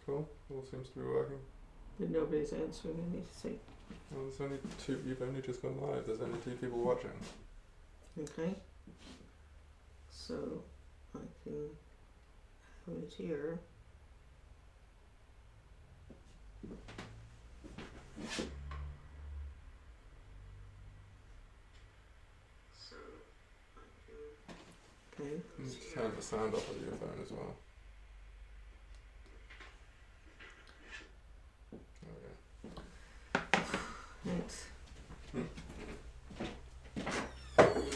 Cool. All seems to be working. But nobody's answering anything. Well, there's only two. You've only just gone live. There's only 2 people watching. Okay. So I can have it here. Okay. You just turn the sound off of your phone as well. Okay. Thanks. Good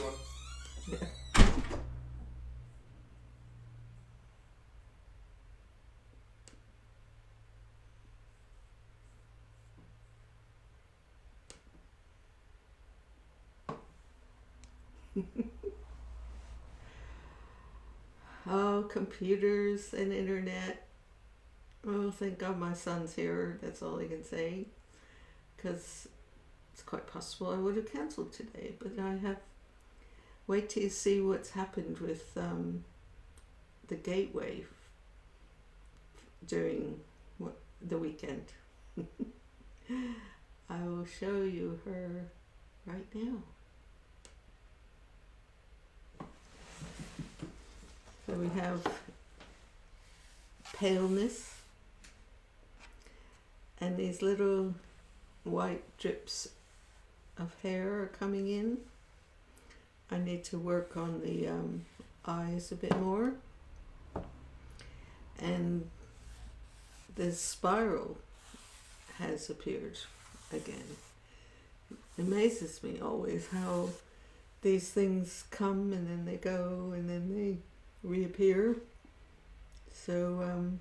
one. Oh, computers and internet. Oh, thank God my son's here. That's all I can say. Because it's quite possible I would have cancelled today. But I have... Wait till you see what's happened with the gateway during the weekend. I will show you her right now. So we have paleness and these little white drips of hair are coming in. I need to work on the eyes a bit more, and the spiral has appeared again. It amazes me always how these things come and then they go and then they reappear. So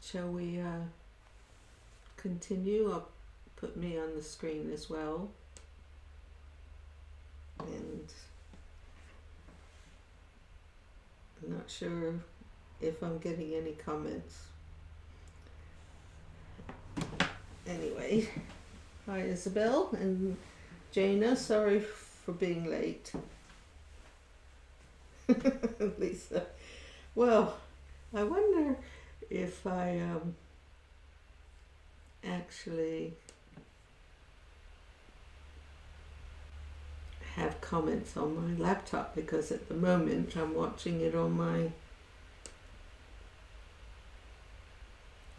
shall we continue? I'll put me on the screen as well, and I'm not sure if I'm getting any comments. Anyway, hi Isabel and Jana, sorry for being late. Lisa, well, I wonder if I actually have comments on my laptop, because at the moment I'm watching it on my...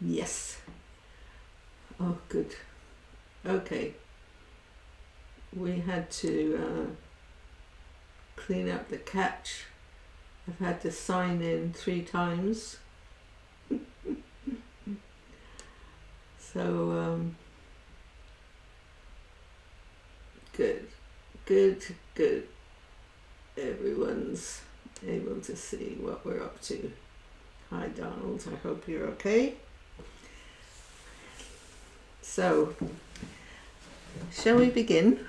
Yes. Oh, good. Okay. We had to clean up the catch. I've had to sign in 3 times. So, good. Everyone's able to see what we're up to. Hi Donald, I hope you're okay. So, shall we begin?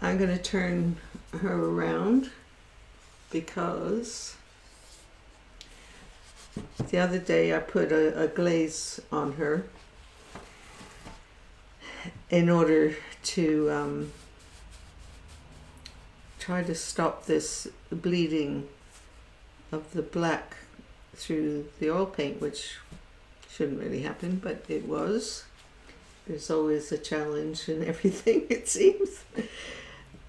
I'm going to turn her around because the other day I put a glaze on her in order to try to stop this bleeding of the black through the oil paint, which shouldn't really happen, but it was. There's always a challenge in everything, it seems.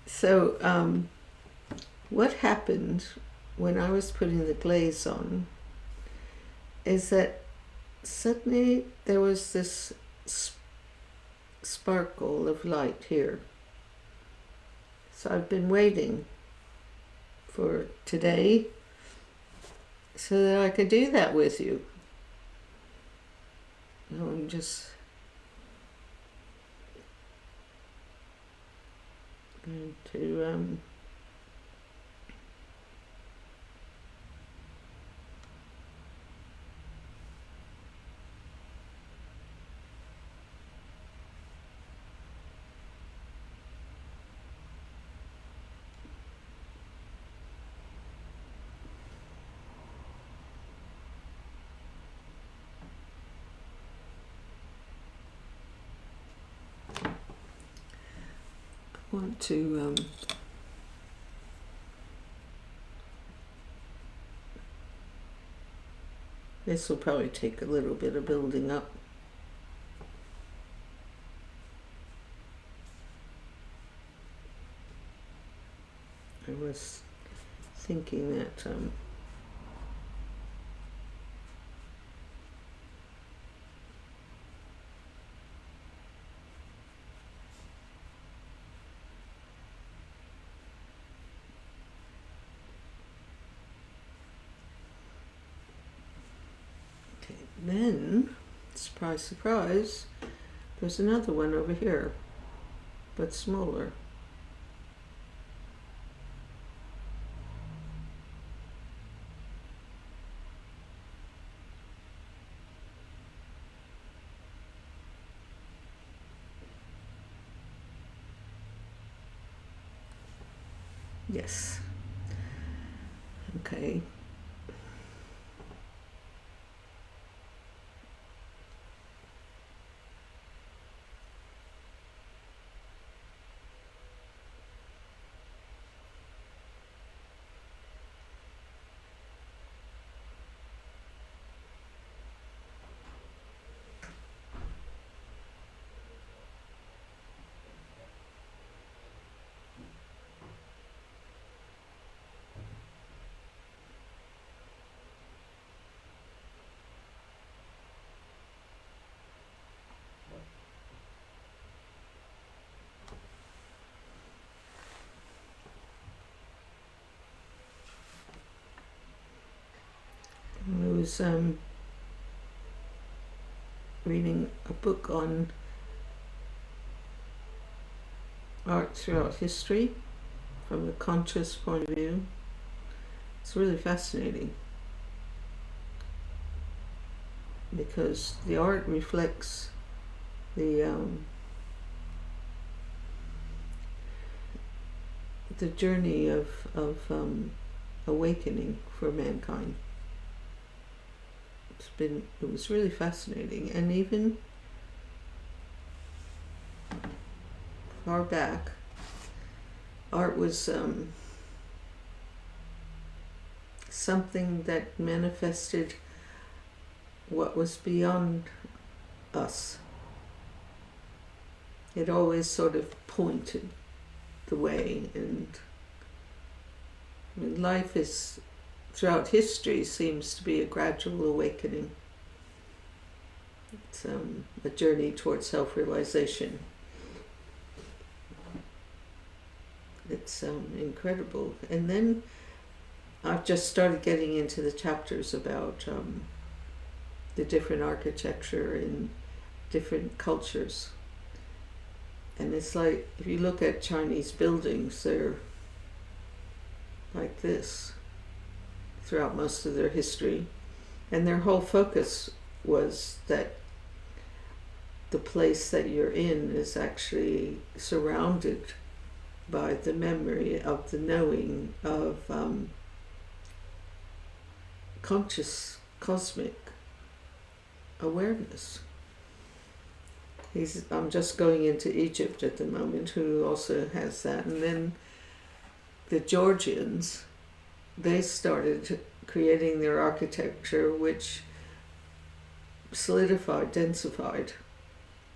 So what happened when I was putting the glaze on is that suddenly there was this sparkle of light here. So I've been waiting for today so that I could do that with you. So I'm just going to want to This will probably take a little bit of building up. I was thinking that okay, then, surprise, surprise, there's another one over here, but smaller. Yes. Okay. I was reading a book on art throughout history from a conscious point of view. It's really fascinating because the art reflects the journey of awakening for mankind. It was really fascinating, and even far back, art was something that manifested what was beyond us. It always sort of pointed the way, and I mean, life is, throughout history, seems to be a gradual awakening. It's a journey towards self-realization. It's incredible. And then I've just started getting into the chapters about the different architecture in different cultures. And it's like, if you look at Chinese buildings, they're like this throughout most of their history. And their whole focus was that the place that you're in is actually surrounded by the memory of the knowing of conscious cosmic awareness. I'm just going into Egypt at the moment, who also has that. And then the Georgians, they started creating their architecture, which solidified, densified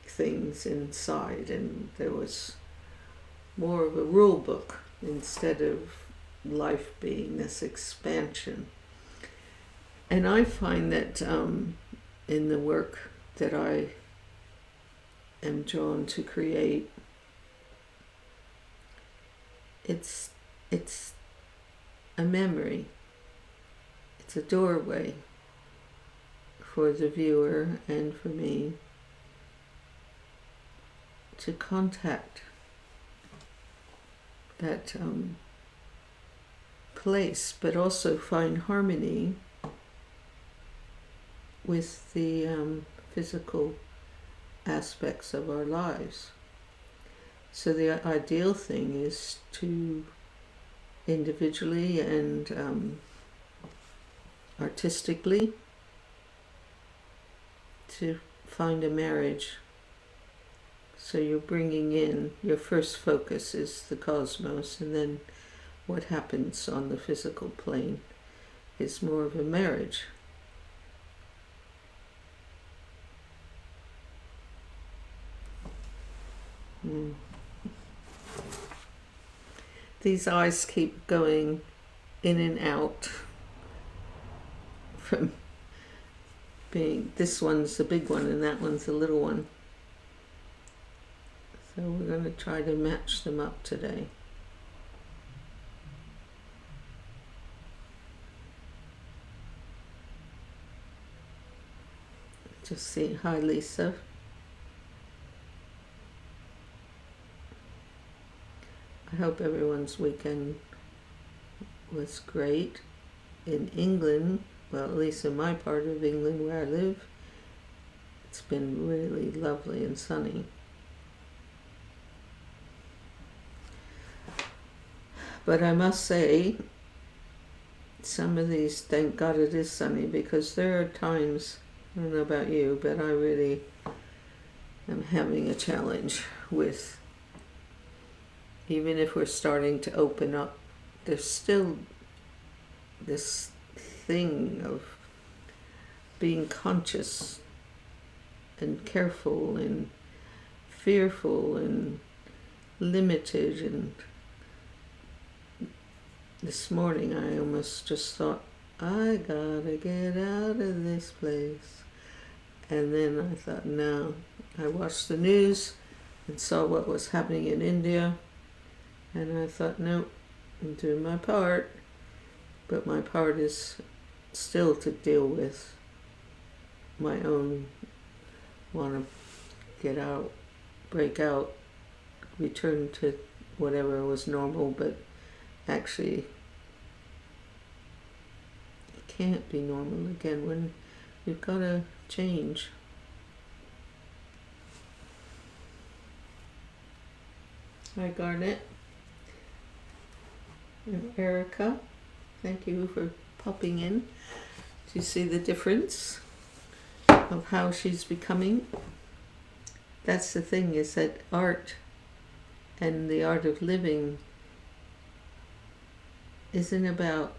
things inside, and there was more of a rule book instead of life being this expansion. And I find that in the work that I am drawn to create, it's a memory. It's a doorway for the viewer and for me to contact that place, but also find harmony with the physical aspects of our lives. So the ideal thing is to individually and artistically to find a marriage. So you're bringing in, your first focus is the cosmos, and then what happens on the physical plane is more of a marriage Mm. These eyes keep going in and out from being, this one's the big one and that one's the little one. So we're going to try to match them up today. Just see, hi Lisa. I hope everyone's weekend was great. In England, well, at least in my part of England where I live, it's been really lovely and sunny. But I must say, some of these, thank God it is sunny, because there are times, I don't know about you, but I really am having a challenge with, even if we're starting to open up, there's still this thing of being conscious and careful and fearful and limited. And this morning I almost just thought, I gotta get out of this place. And then I thought, no. I watched the news and saw what was happening in India, and I thought, nope, I'm doing my part. But my part is still to deal with my own want to get out, break out, return to whatever was normal, but actually it can't be normal again when you've got to change. Hi Garnet and Erica, thank you for popping in. Do you see the difference of how she's becoming? That's the thing, is that art and the art of living isn't about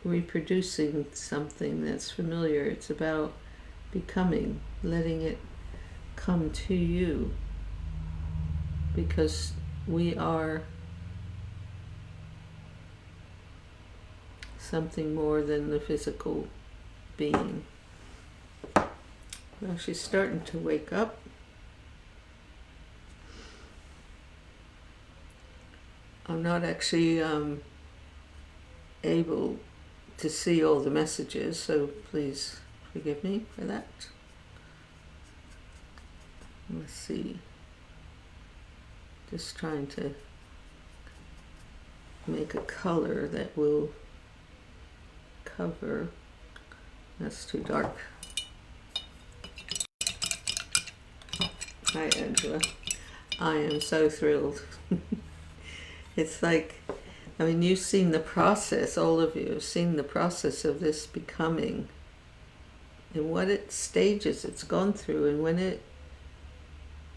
reproducing something that's familiar. It's about becoming, letting it come to you, because we are something more than the physical being. Well, she's starting to wake up. I'm not actually able to see all the messages, so please forgive me for that. Let's see. Just trying to make a color that will cover. That's too dark. Hi Angela. I am so thrilled. It's like, I mean, you've seen the process, all of you have seen the process of this becoming and what it stages it's gone through. And when it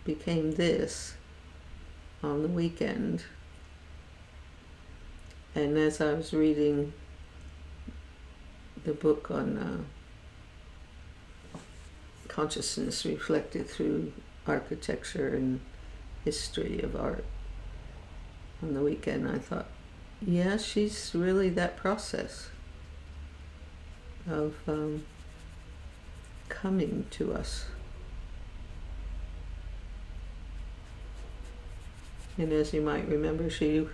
became this on the weekend, and as I was reading the book on consciousness reflected through architecture and history of art on the weekend, I thought, yeah, she's really that process of coming to us. And as you might remember, she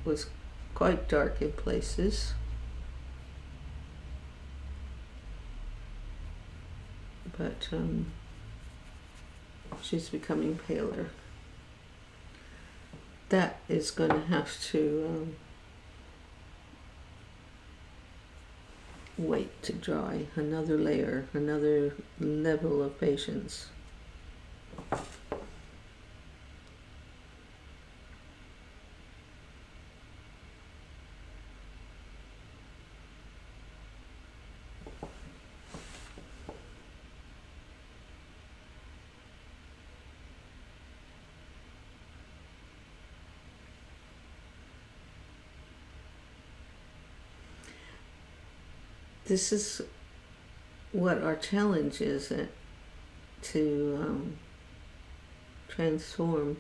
was quite dark in places, but she's becoming paler. That is going to have to wait to dry. Another layer, another level of patience. This is what our challenge is, to transform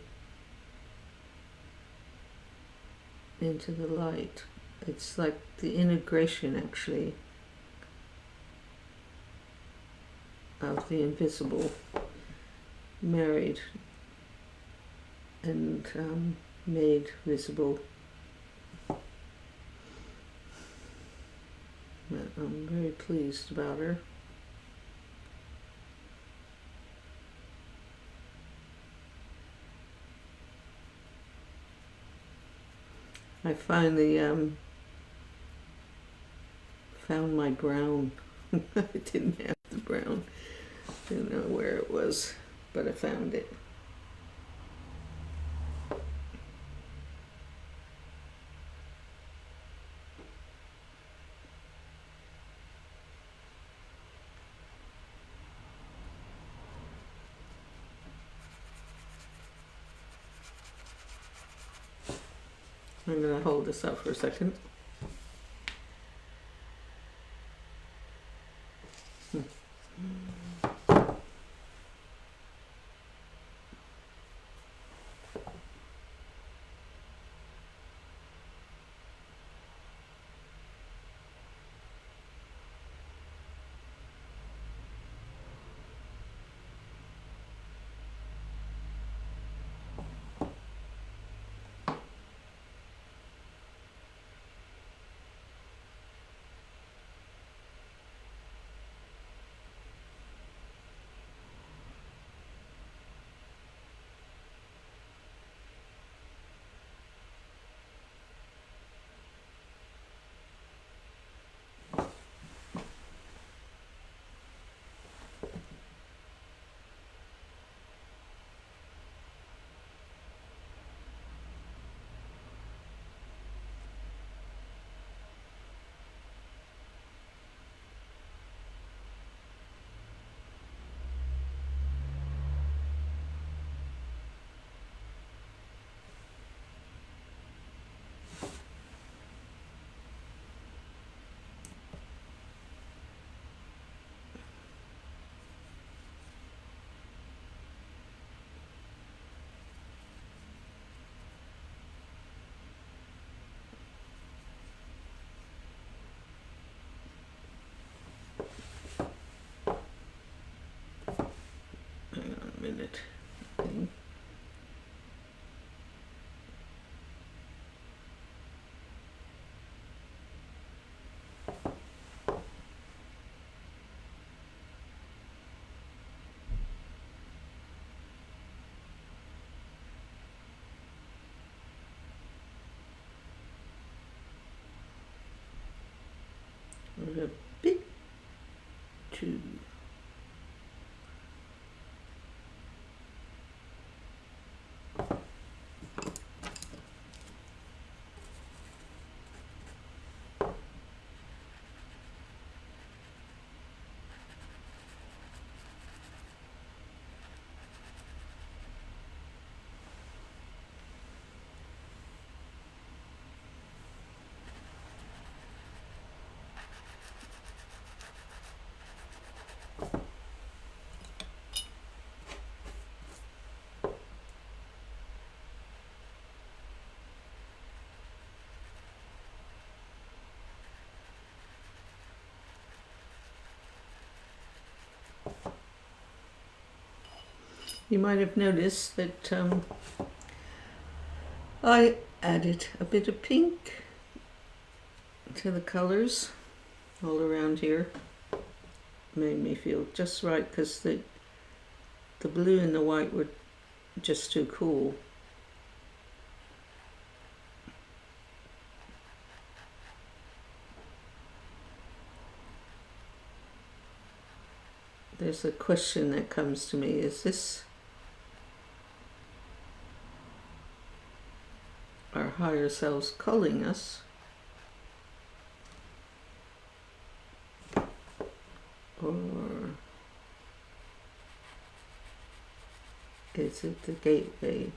into the light. It's like the integration, actually, of the invisible married and made visible. But I'm very pleased about her. I finally found my brown. I didn't have the brown. Didn't know where it was, but I found it. I'm going to hold this up for a second. Hang on a minute. There's a bit too. You might have noticed that I added a bit of pink to the colors all around here. Made me feel just right because the blue and the white were just too cool. There's a question that comes to me, is this our higher selves calling us? Or is it the gateway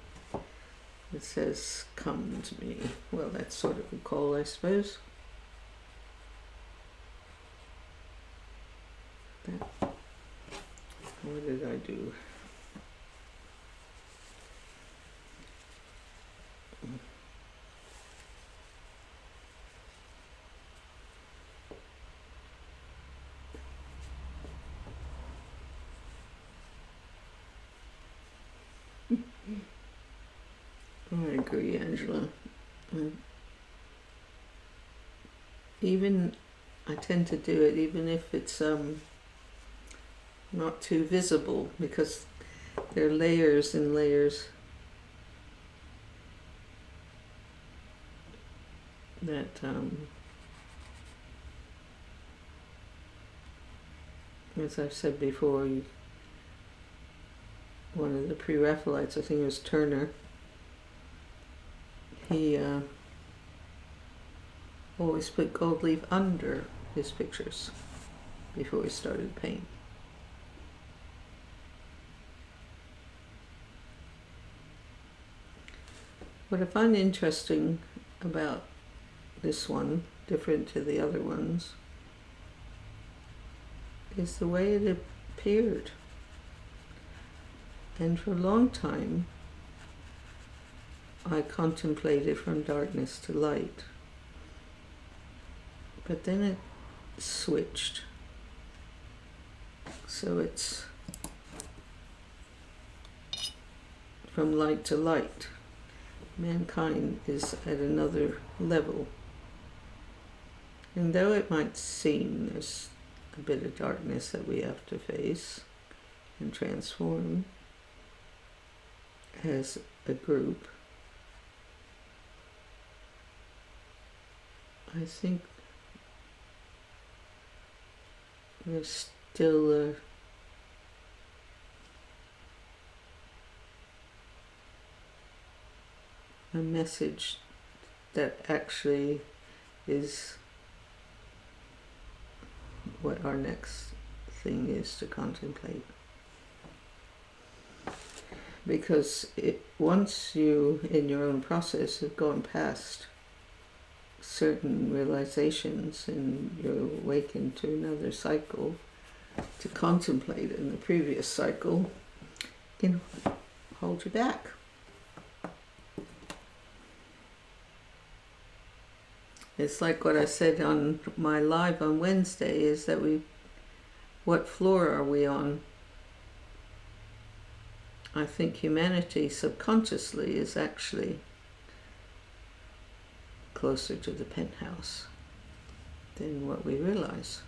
that says, come to me? Well, that's sort of a call, I suppose. What did I do? I agree, Angela. Even I tend to do it even if it's not too visible, because there are layers and layers that as I've said before, one of the pre-Raphaelites, I think it was Turner, he always put gold leaf under his pictures before he started paint. What I find interesting about this one, different to the other ones, is the way it appeared. And for a long time, I contemplated from darkness to light. But then it switched. So it's from light to light. Mankind is at another level. And though it might seem there's a bit of darkness that we have to face and transform as a group, I think there's still a message that actually is what our next thing is to contemplate. Because once you, in your own process, have gone past certain realizations and you're awakened to another cycle, to contemplate in the previous cycle can hold you back. It's like what I said on my live on Wednesday, is that what floor are we on? I think humanity subconsciously is actually closer to the penthouse than what we realize.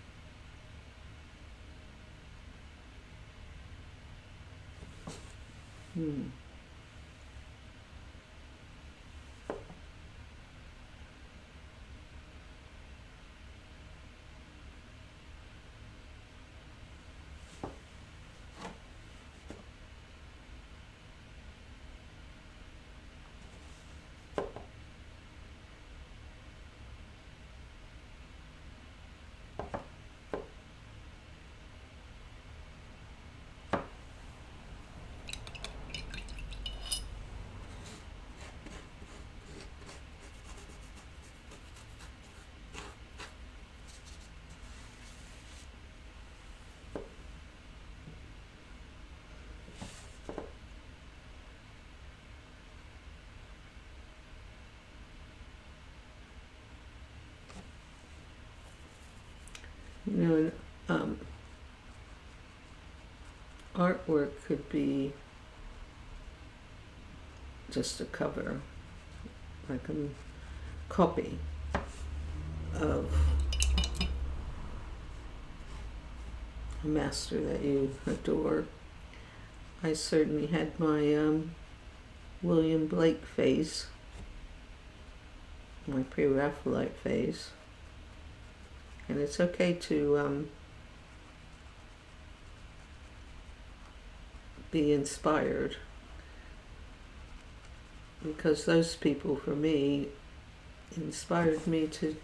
You know, artwork could be just a cover, like a copy of a master that you adore. I certainly had my William Blake phase, my pre-Raphaelite phase. And it's okay to be inspired, because those people, for me, inspired me to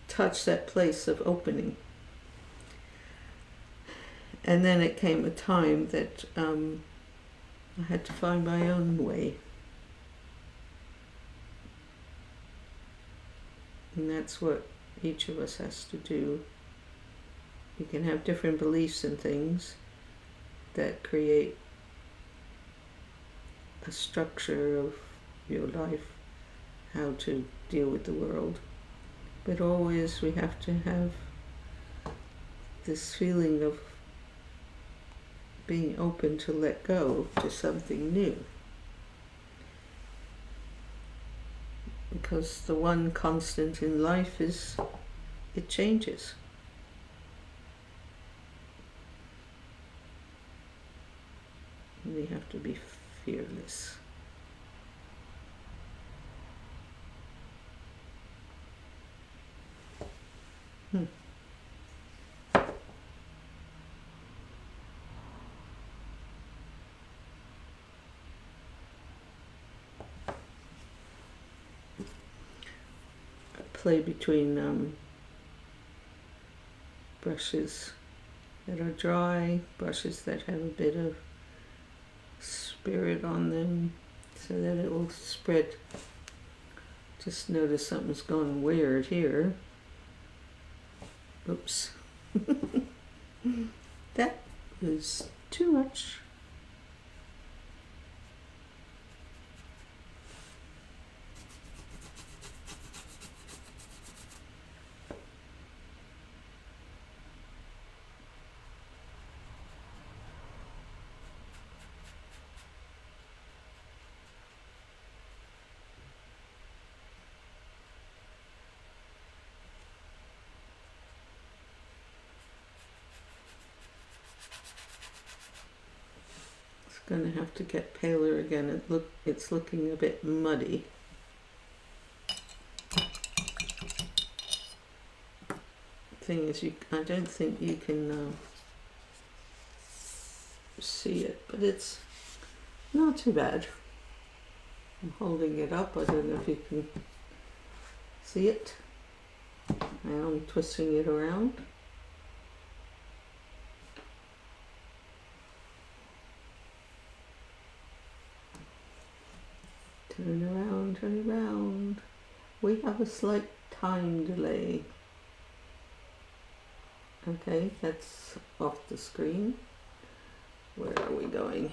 touch that place of opening. And then it came a time that I had to find my own way. And that's what each of us has to do. You can have different beliefs in things that create a structure of your life how to deal with the world. But always we have to have this feeling of being open to let go to something new. Because the one constant in life is it changes. And we have to be fearless. Play between brushes that are dry, brushes that have a bit of spirit on them, so that it will spread. Just notice something's gone weird here. Oops. That was too much. Gonna have to get paler again. It's looking a bit muddy. Thing is, I don't think you can see it, but it's not too bad. I'm holding it up. I don't know if you can see it. I'm twisting it around. Turn around, turn around. We have a slight time delay. Okay, that's off the screen. Where are we going?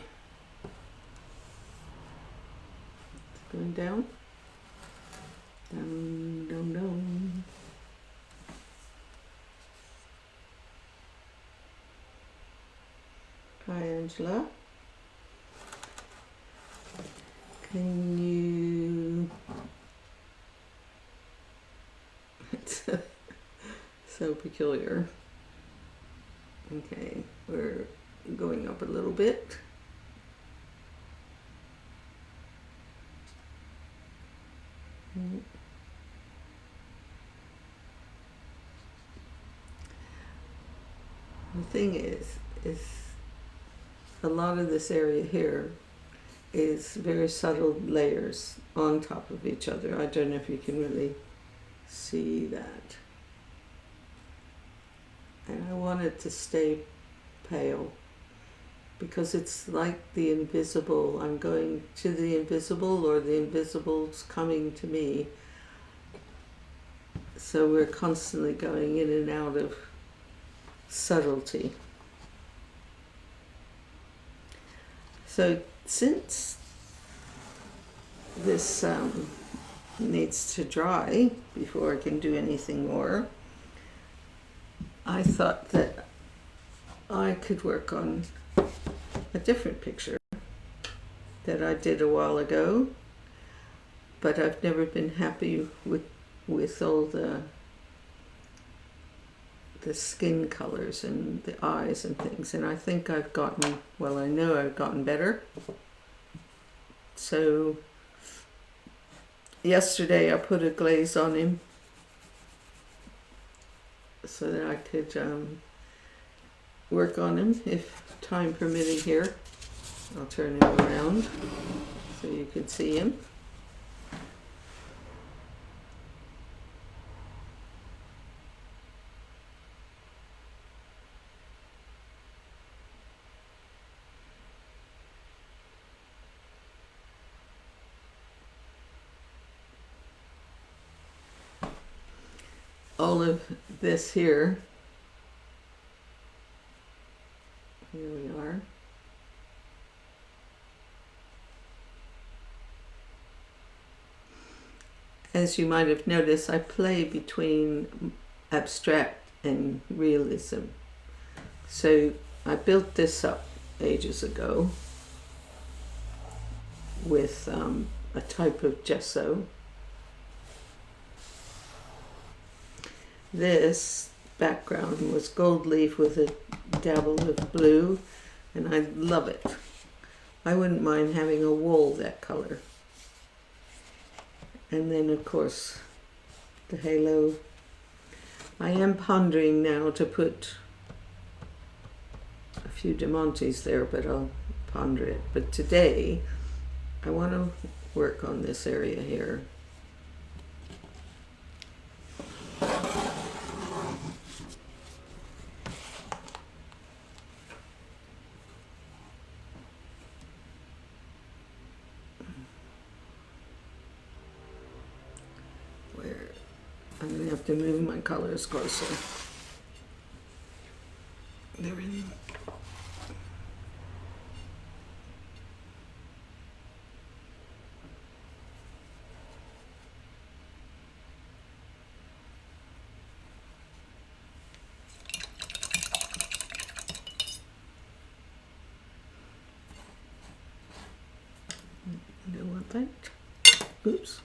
It's going down. Down, down, down. Hi, Angela. Can you... It's so peculiar. Okay, we're going up a little bit. The thing is a lot of this area here is very subtle layers on top of each other. I don't know if you can really see that. And I want it to stay pale because it's like the invisible. I'm going to the invisible, or the invisible's coming to me. So we're constantly going in and out of subtlety. So since this needs to dry before I can do anything more, I thought that I could work on a different picture that I did a while ago, but I've never been happy with all the skin colors and the eyes and things, and I think I've gotten, well, I know I've gotten better. So yesterday I put a glaze on him so that I could work on him, if time permitting here. I'll turn him around so you can see him. All of this here we are. as you might have noticed, I play between abstract and realism. So I built this up ages ago with a type of gesso. This background was gold leaf with a dabble of blue, and I love it. I wouldn't mind having a wall that color. And then of course the halo. I am pondering now to put a few Demontes there, but I'll ponder it. But today I want to work on this area here. I'm going to have to move my colors closer. They're in. I don't want that. Oops.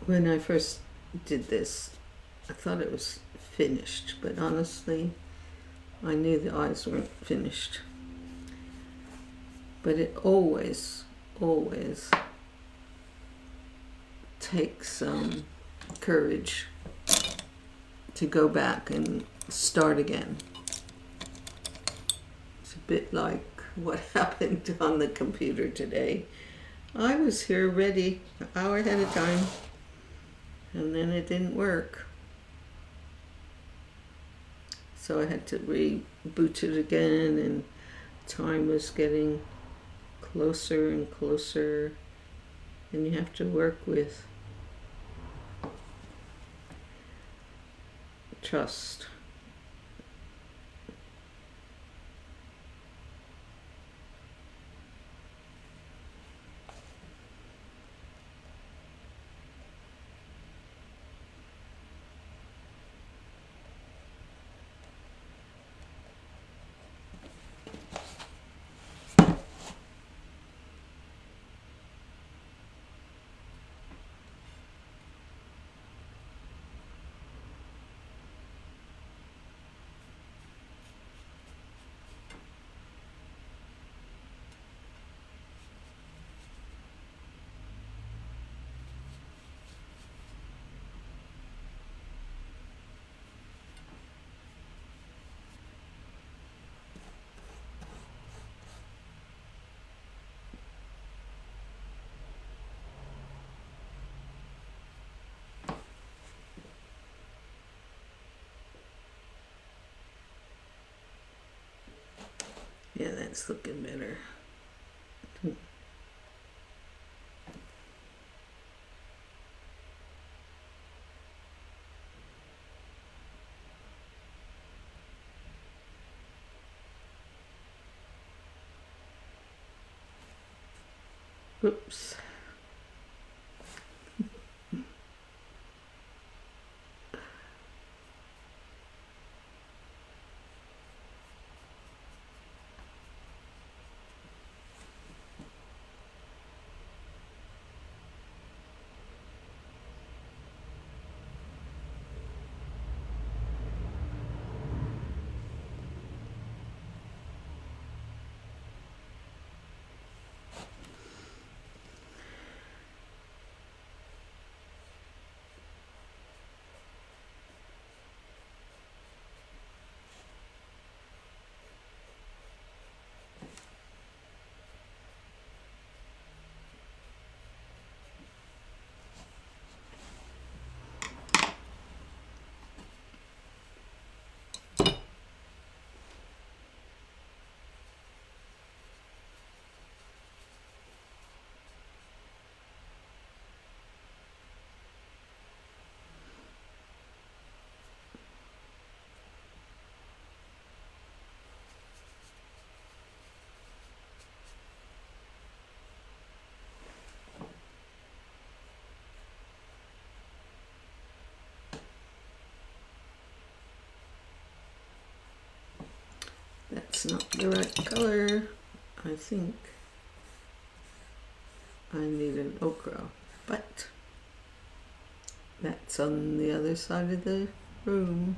When I first did this, I thought it was finished, but honestly, I knew the eyes weren't finished. But it always takes courage to go back and start again. It's a bit like what happened on the computer today. I was here ready an hour ahead of time, and then it didn't work. So I had to reboot it again, and time was getting closer and closer, and you have to work with trust. That's looking better. Oops. That's not the right color. I think I need an ochre, but that's on the other side of the room.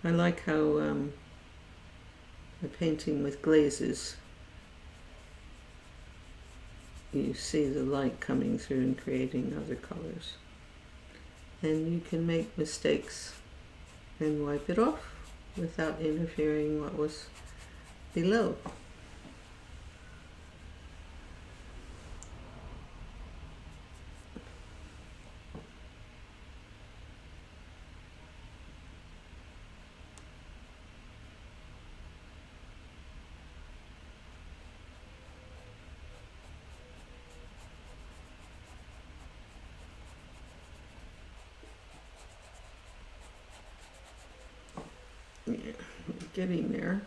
I like how the painting with glazes, you see the light coming through and creating other colors. And you can make mistakes and wipe it off without interfering what was below. Yeah, getting there.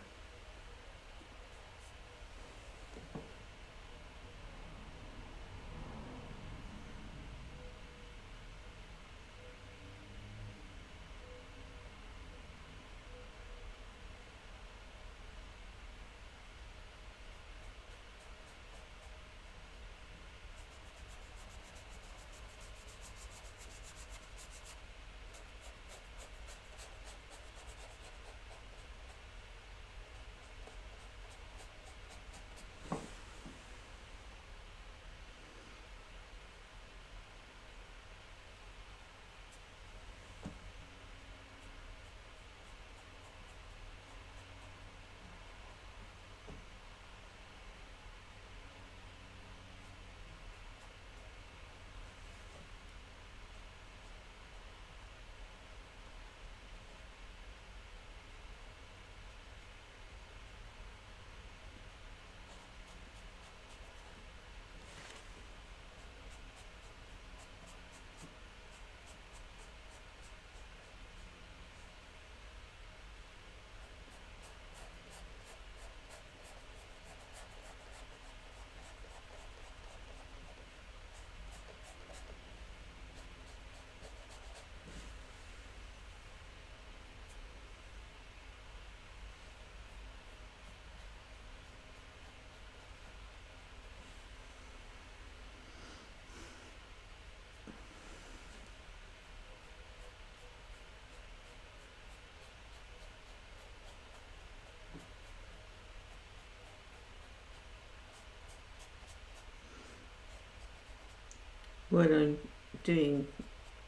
What I'm doing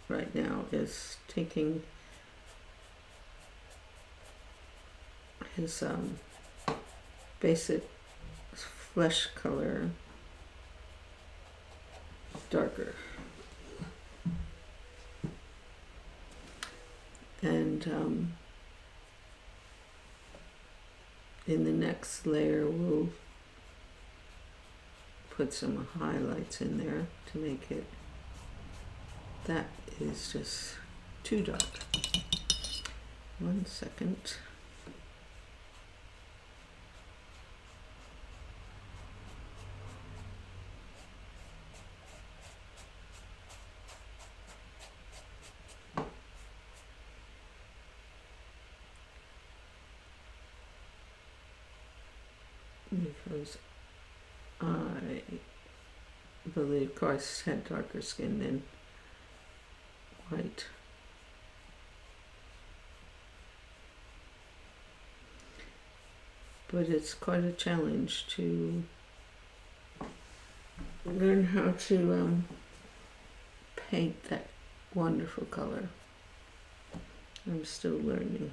right now is taking his basic flesh color darker. And in the next layer we'll put some highlights in there to make it, that is just too dark. 1 second. Because I believe Christ had darker skin than white. But it's quite a challenge to learn how to paint that wonderful color. I'm still learning.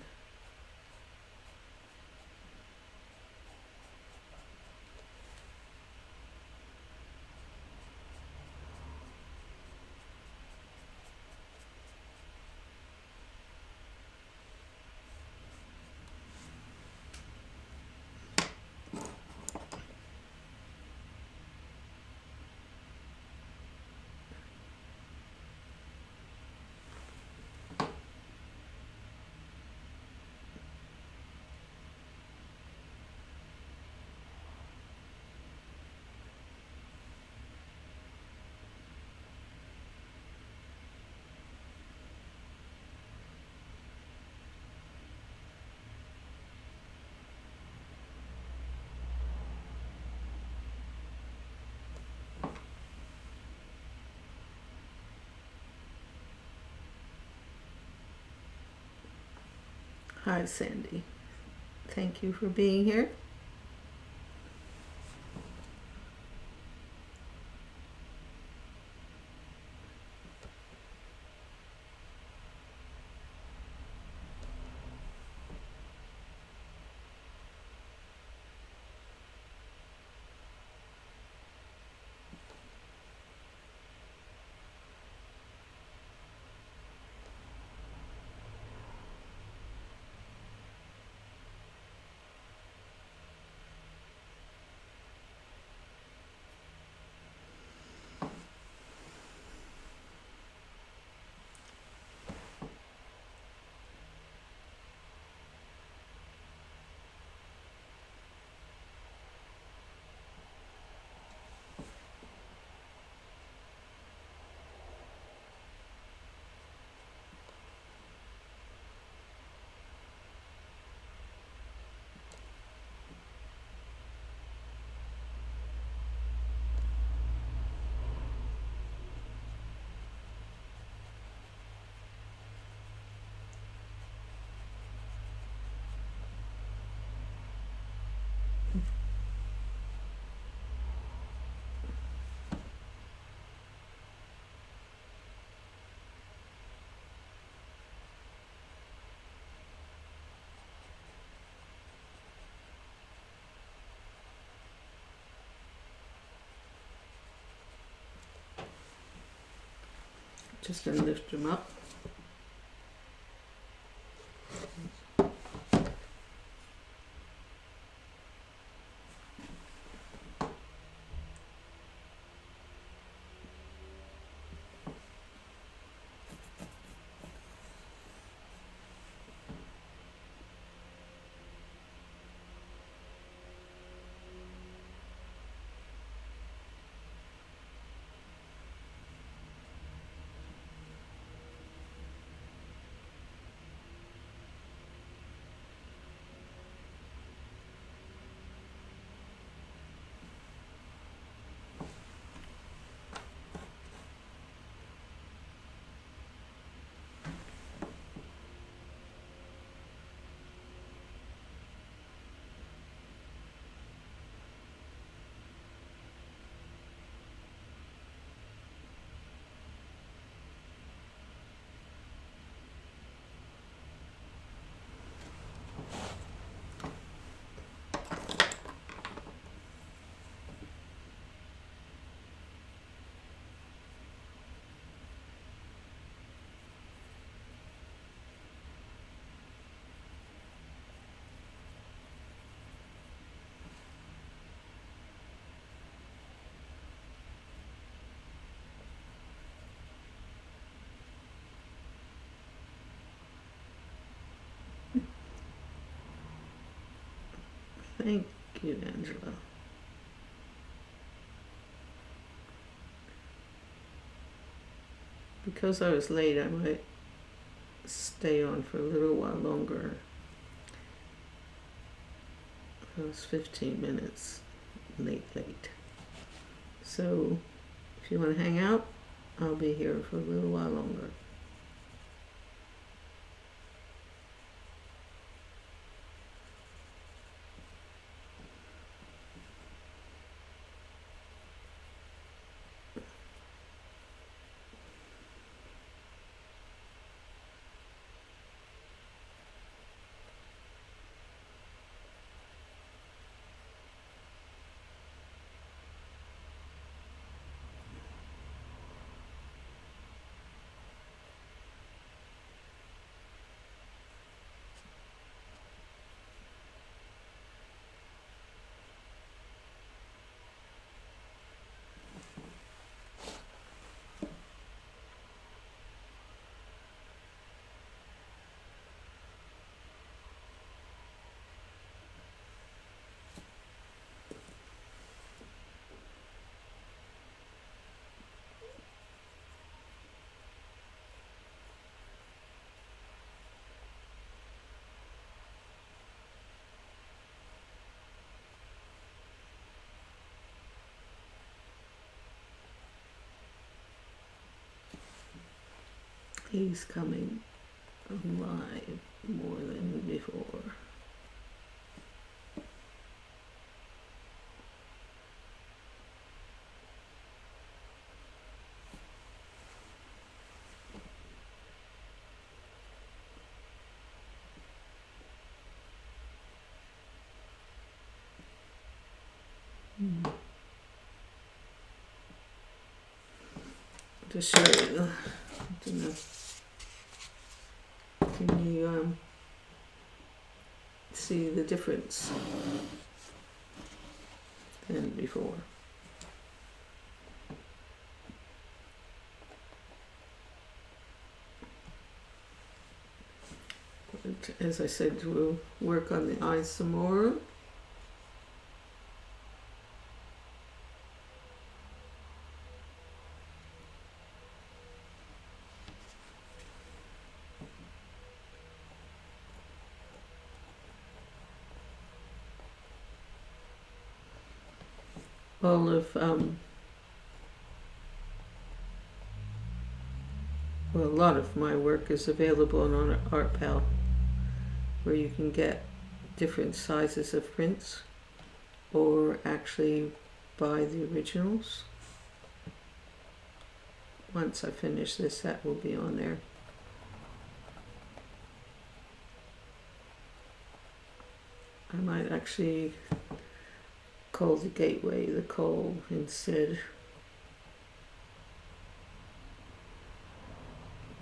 Hi, Sandy. Thank you for being here. Just gonna lift them up. Thank you, Angela. Because I was late, I might stay on for a little while longer. It was 15 minutes late. So if you want to hang out, I'll be here for a little while longer. He's coming alive more than before. To show you, can you see the difference than before? But as I said, we'll work on the eyes some more. All of, well, a lot of my work is available on ArtPal, where you can get different sizes of prints or actually buy the originals. Once I finish this, that will be on there. I might actually call the gateway the call instead.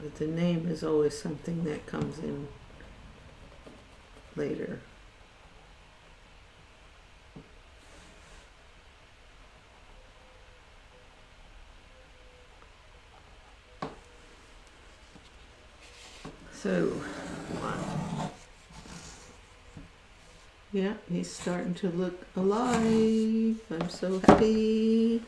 But the name is always something that comes in later. So, yeah, he's starting to look alive. I'm so happy.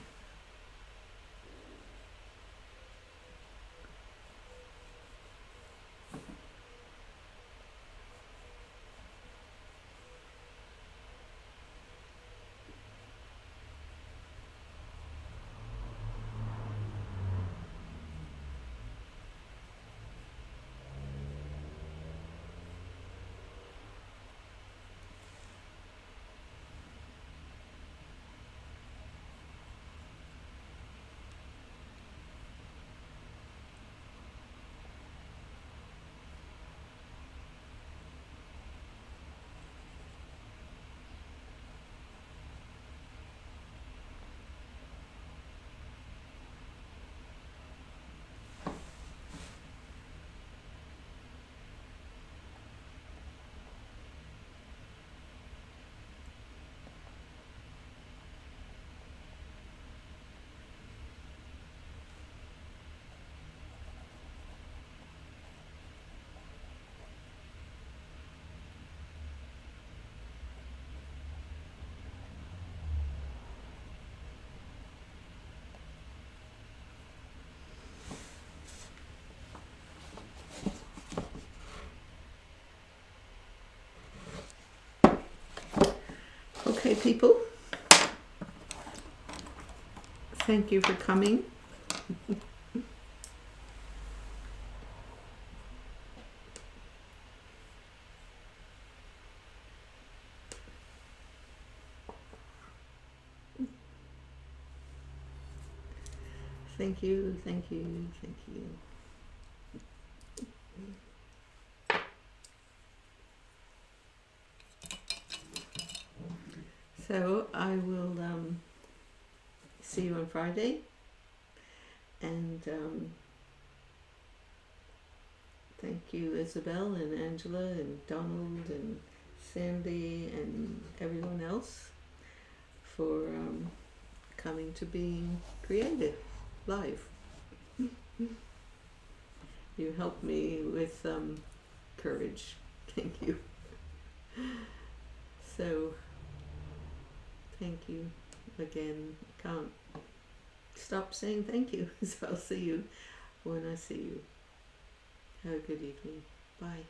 people. Thank you for coming. Thank you, thank you, thank you. So I will see you on Friday, and thank you, Isabel and Angela and Donald and Sandy and everyone else for coming to Being Creative Live. You helped me with courage. Thank you. So, thank you again. Can't stop saying thank you. So I'll see you when I see you. Have a good evening. Bye.